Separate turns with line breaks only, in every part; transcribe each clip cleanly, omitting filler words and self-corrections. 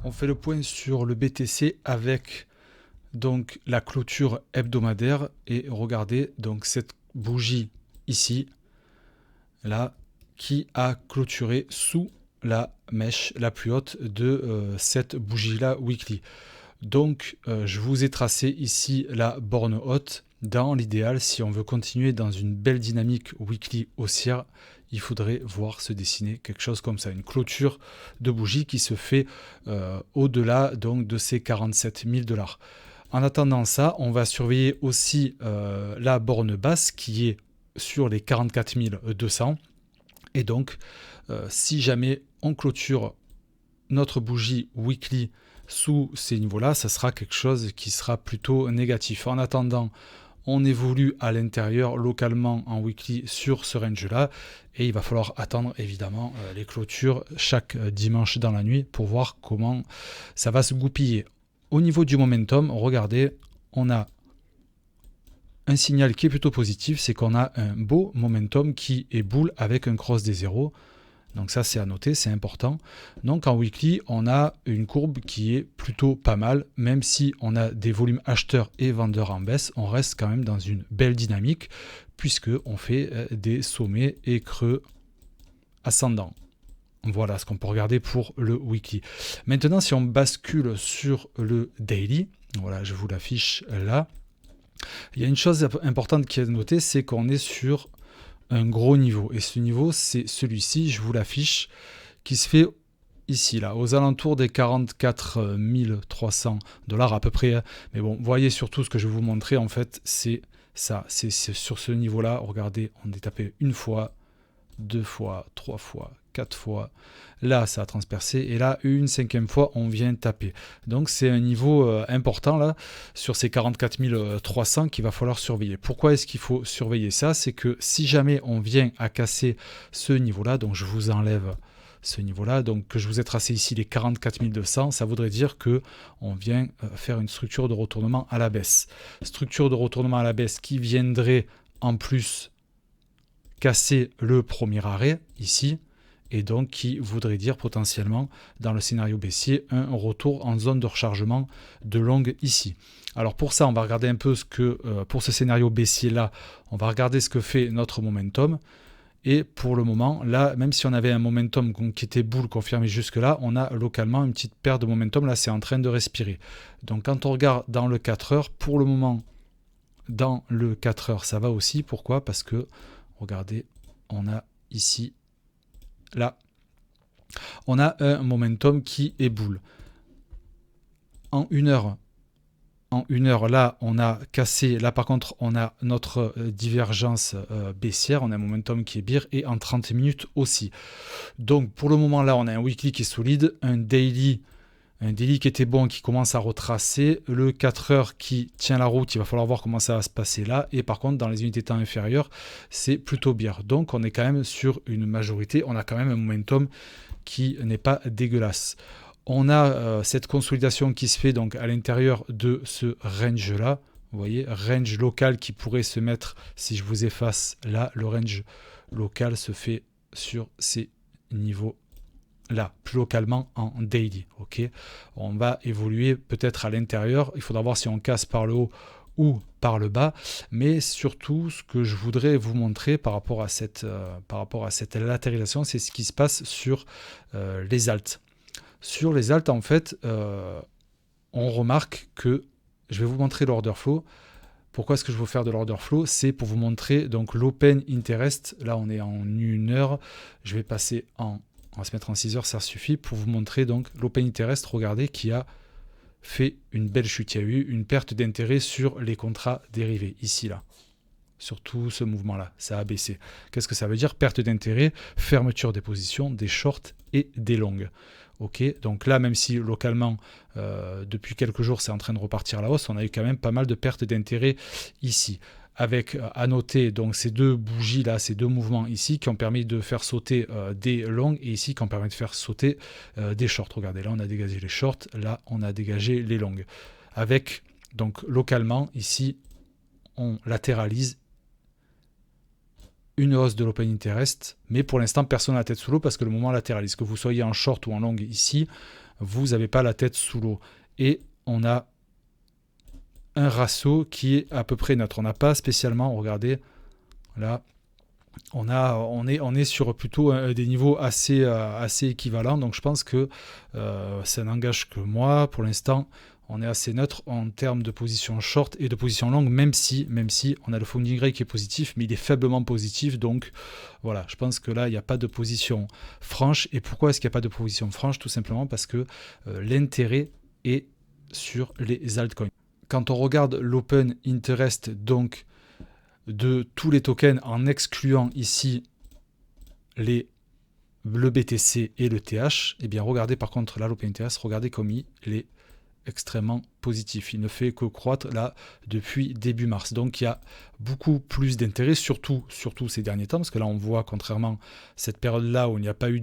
On fait le point sur le BTC avec donc la clôture hebdomadaire et regardez donc cette bougie ici, là, qui a clôturé sous la mèche la plus haute de cette bougie-là weekly. Donc je vous ai tracé ici la borne haute. Dans l'idéal, si on veut continuer dans une belle dynamique weekly haussière, il faudrait voir se dessiner quelque chose comme ça, une clôture de bougie qui se fait au-delà donc de ces 47 000 $. En attendant ça, on va surveiller aussi la borne basse qui est sur les 44 200. Et donc, si jamais on clôture notre bougie weekly sous ces niveaux-là, ça sera quelque chose qui sera plutôt négatif. En attendant, on évolue à l'intérieur localement en weekly sur ce range-là et il va falloir attendre évidemment les clôtures chaque dimanche dans la nuit pour voir comment ça va se goupiller. Au niveau du momentum, regardez, on a un signal qui est plutôt positif, c'est qu'on a un beau momentum qui est bull avec un cross des zéros. Donc ça, c'est à noter, c'est important. Donc en weekly, on a une courbe qui est plutôt pas mal. Même si on a des volumes acheteurs et vendeurs en baisse, on reste quand même dans une belle dynamique puisqu'on fait des sommets et creux ascendants. Voilà ce qu'on peut regarder pour le weekly. Maintenant, si on bascule sur le daily, voilà, je vous l'affiche là. Il y a une chose importante qui est à noter, c'est qu'on est sur un gros niveau. Et ce niveau, c'est celui-ci, je vous l'affiche, qui se fait ici, là, aux alentours des 44 300 $ à peu près. Mais bon, voyez surtout ce que je vais vous montrer, en fait, c'est ça. C'est sur ce niveau-là, regardez, on est tapé une fois, deux fois, trois fois, quatre fois. Là, ça a transpercé. Et là, une cinquième fois, on vient taper. Donc, c'est un niveau important, là, sur ces 44 300 qu'il va falloir surveiller. Pourquoi est-ce qu'il faut surveiller ça? C'est que si jamais on vient à casser ce niveau-là, donc je vous enlève ce niveau-là, donc que je vous ai tracé ici les 44 200, ça voudrait dire que on vient faire une structure de retournement à la baisse. Structure de retournement à la baisse qui viendrait en plus casser le premier arrêt ici, et donc qui voudrait dire potentiellement, dans le scénario baissier, un retour en zone de rechargement de longue ici. Alors pour ça, on va regarder un peu ce que, pour ce scénario baissier-là, on va regarder ce que fait notre momentum. Et pour le moment, là, même si on avait un momentum qui était bull confirmé jusque-là, on a localement une petite perte de momentum. Là, c'est en train de respirer. Donc quand on regarde dans le 4 heures, pour le moment, dans le 4 heures, ça va aussi. Pourquoi? Parce que, regardez, on a ici, là, on a un momentum qui est bull. En une heure, là, on a cassé. Là, par contre, on a notre divergence baissière. On a un momentum qui est bear et en 30 minutes aussi. Donc, pour le moment, là, on a un weekly qui est solide, un daily qui était bon, qui commence à retracer. Le 4 heures qui tient la route, il va falloir voir comment ça va se passer là. Et par contre, dans les unités de temps inférieures, c'est plutôt bear. Donc, on est quand même sur une majorité. On a quand même un momentum qui n'est pas dégueulasse. On a cette consolidation qui se fait donc à l'intérieur de ce range-là. Vous voyez, range local qui pourrait se mettre, si je vous efface là, le range local se fait sur ces niveaux là, plus localement en daily. Ok, on va évoluer peut-être à l'intérieur. Il faudra voir si on casse par le haut ou par le bas. Mais surtout, ce que je voudrais vous montrer par rapport à cette latéralisation, c'est ce qui se passe sur les alts. Sur les alts, en fait, on remarque que, je vais vous montrer l'order flow. Pourquoi est-ce que je veux faire de l'order flow? C'est pour vous montrer donc l'open interest. Là, on est en 1 heure. Je vais passer on va se mettre en 6 heures, ça suffit pour vous montrer donc l'open interest. Regardez, qui a fait une belle chute. Il y a eu une perte d'intérêt sur les contrats dérivés, ici, là. Sur tout ce mouvement-là, ça a baissé. Qu'est-ce que ça veut dire? Perte d'intérêt, fermeture des positions, des shorts et des longues. Ok, donc là, même si localement, depuis quelques jours, c'est en train de repartir à la hausse, on a eu quand même pas mal de pertes d'intérêt ici. Avec à noter donc ces deux bougies là, ces deux mouvements ici qui ont permis de faire sauter des longues et ici qui ont permis de faire sauter des shorts. Regardez, là on a dégagé les shorts, là on a dégagé les longues. Avec donc localement ici, on latéralise une hausse de l'open interest, mais pour l'instant personne n'a la tête sous l'eau parce que le moment latéralise. Que vous soyez en short ou en long ici, vous n'avez pas la tête sous l'eau. Et on a un ratio qui est à peu près neutre. On n'a pas spécialement, regardez, là, on est sur plutôt des niveaux assez équivalents. Donc je pense que ça n'engage que moi. Pour l'instant, on est assez neutre en termes de position short et de position longue, même si on a le funding rate qui est positif, mais il est faiblement positif. Donc voilà, je pense que là, il n'y a pas de position franche. Et pourquoi est-ce qu'il n'y a pas de position franche? Tout simplement parce que l'intérêt est sur les altcoins. Quand on regarde l'open interest, donc de tous les tokens en excluant ici le BTC et le TH, et bien regardez par contre là l'open interest, regardez comme il est extrêmement positif. Il ne fait que croître là depuis début mars. Donc il y a beaucoup plus d'intérêt, surtout ces derniers temps, parce que là on voit, contrairement à cette période-là où il n'y a pas eu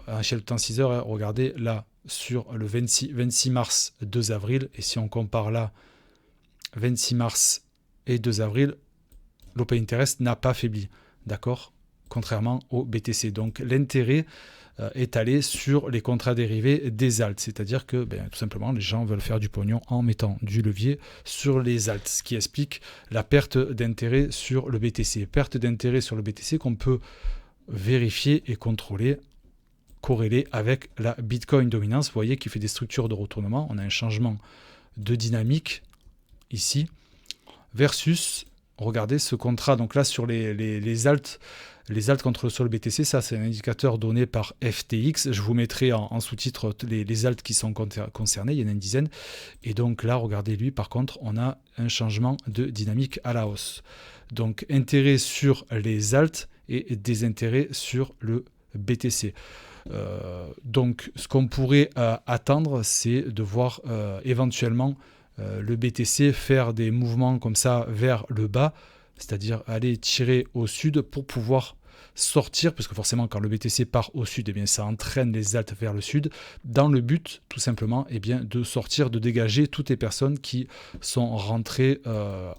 à échelle de temps 6 heures, regardez là sur le 26 mars, 2 avril, et si on compare là 26 mars et 2 avril, l'open interest n'a pas faibli, d'accord, contrairement au BTC. Donc l'intérêt est allé sur les contrats dérivés des alts, c'est-à-dire que tout simplement les gens veulent faire du pognon en mettant du levier sur les alts, ce qui explique la perte d'intérêt sur le BTC. Perte d'intérêt sur le BTC qu'on peut vérifier et contrôler, corrélé avec la Bitcoin dominance. Vous voyez qu'il fait des structures de retournement, on a un changement de dynamique ici, versus, regardez ce contrat, donc là sur les alts contre le BTC, ça c'est un indicateur donné par FTX, je vous mettrai en sous-titre les alts qui sont concernés, il y en a une dizaine, et donc là regardez lui par contre, on a un changement de dynamique à la hausse. Donc intérêt sur les alts et désintérêt sur le BTC. Donc ce qu'on pourrait attendre, c'est de voir éventuellement le BTC faire des mouvements comme ça vers le bas, c'est-à-dire aller tirer au sud pour pouvoir sortir, parce que forcément quand le BTC part au sud, ça entraîne les alts vers le sud, dans le but tout simplement de sortir, de dégager toutes les personnes qui sont rentrées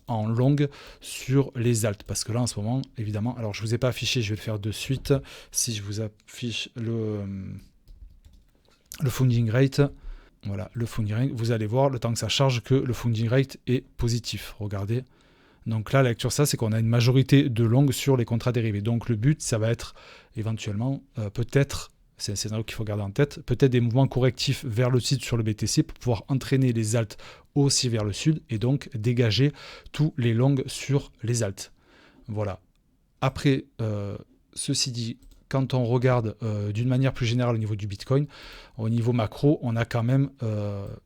en longue sur les alts, parce que là en ce moment évidemment, alors je ne vous ai pas affiché, je vais le faire de suite, si je vous affiche le funding rate. Voilà, le funding rate, vous allez voir le temps que ça charge que le funding rate est positif. Regardez. Donc là, la lecture, c'est qu'on a une majorité de longues sur les contrats dérivés. Donc le but, ça va être éventuellement, peut-être, c'est un scénario qu'il faut garder en tête, peut-être des mouvements correctifs vers le sud sur le BTC pour pouvoir entraîner les alts aussi vers le sud et donc dégager tous les longues sur les alts. Voilà. Après, ceci dit, quand on regarde d'une manière plus générale au niveau du Bitcoin, au niveau macro, on a quand même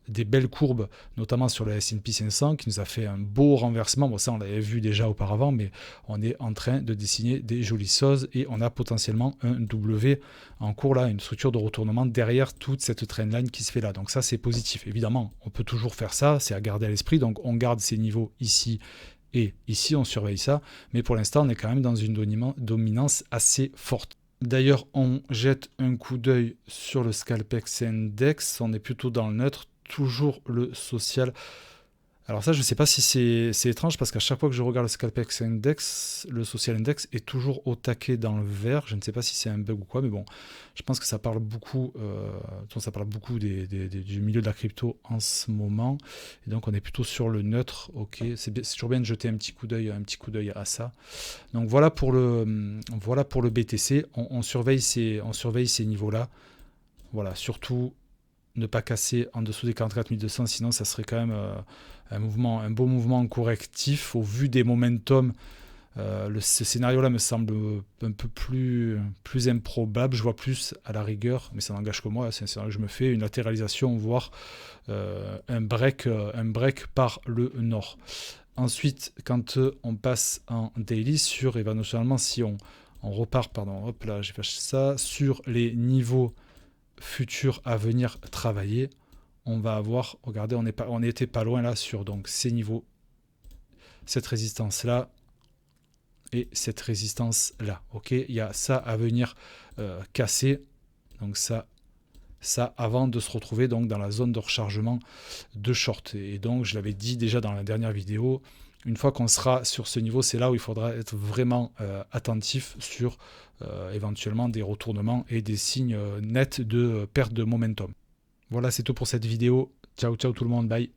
des belles courbes, notamment sur le S&P 500, qui nous a fait un beau renversement. Bon, ça, on l'avait vu déjà auparavant, mais on est en train de dessiner des jolies choses et on a potentiellement un W en cours, là, une structure de retournement derrière toute cette trendline qui se fait là. Donc ça, c'est positif. Évidemment, on peut toujours faire ça, c'est à garder à l'esprit. Donc on garde ces niveaux ici et ici, on surveille ça. Mais pour l'instant, on est quand même dans une dominance assez forte. D'ailleurs, on jette un coup d'œil sur le Scalpex Index, on est plutôt dans le neutre, toujours le social. Alors ça, je ne sais pas si c'est étrange, parce qu'à chaque fois que je regarde le Scalpex Index, le Social Index est toujours au taquet dans le vert. Je ne sais pas si c'est un bug ou quoi, mais bon, je pense que ça parle beaucoup, du milieu de la crypto en ce moment. Et donc on est plutôt sur le neutre. Ok, c'est toujours bien de jeter un petit coup d'œil à ça. Donc voilà pour le BTC. On surveille ces niveaux-là. Voilà, surtout ne pas casser en dessous des 44 200, sinon ça serait quand même un beau mouvement correctif au vu des momentum. Ce scénario-là me semble un peu plus improbable. Je vois plus à la rigueur, mais ça n'engage que moi. C'est un scénario que je me fais, une latéralisation, voire un break par le nord. Ensuite, quand on passe en daily sur, éventuellement, si on repart, hop là, j'ai fait ça, sur les niveaux futurs à venir travailler, on va avoir, regardez, on n'était pas loin là sur donc ces niveaux, cette résistance là et cette résistance là. Ok, il y a ça à venir casser, donc ça avant de se retrouver donc dans la zone de rechargement de short. Et donc je l'avais dit déjà dans la dernière vidéo, Une fois qu'on sera sur ce niveau, c'est là où il faudra être vraiment attentif sur éventuellement des retournements et des signes nets de perte de momentum. Voilà, c'est tout pour cette vidéo. Ciao, ciao tout le monde, bye.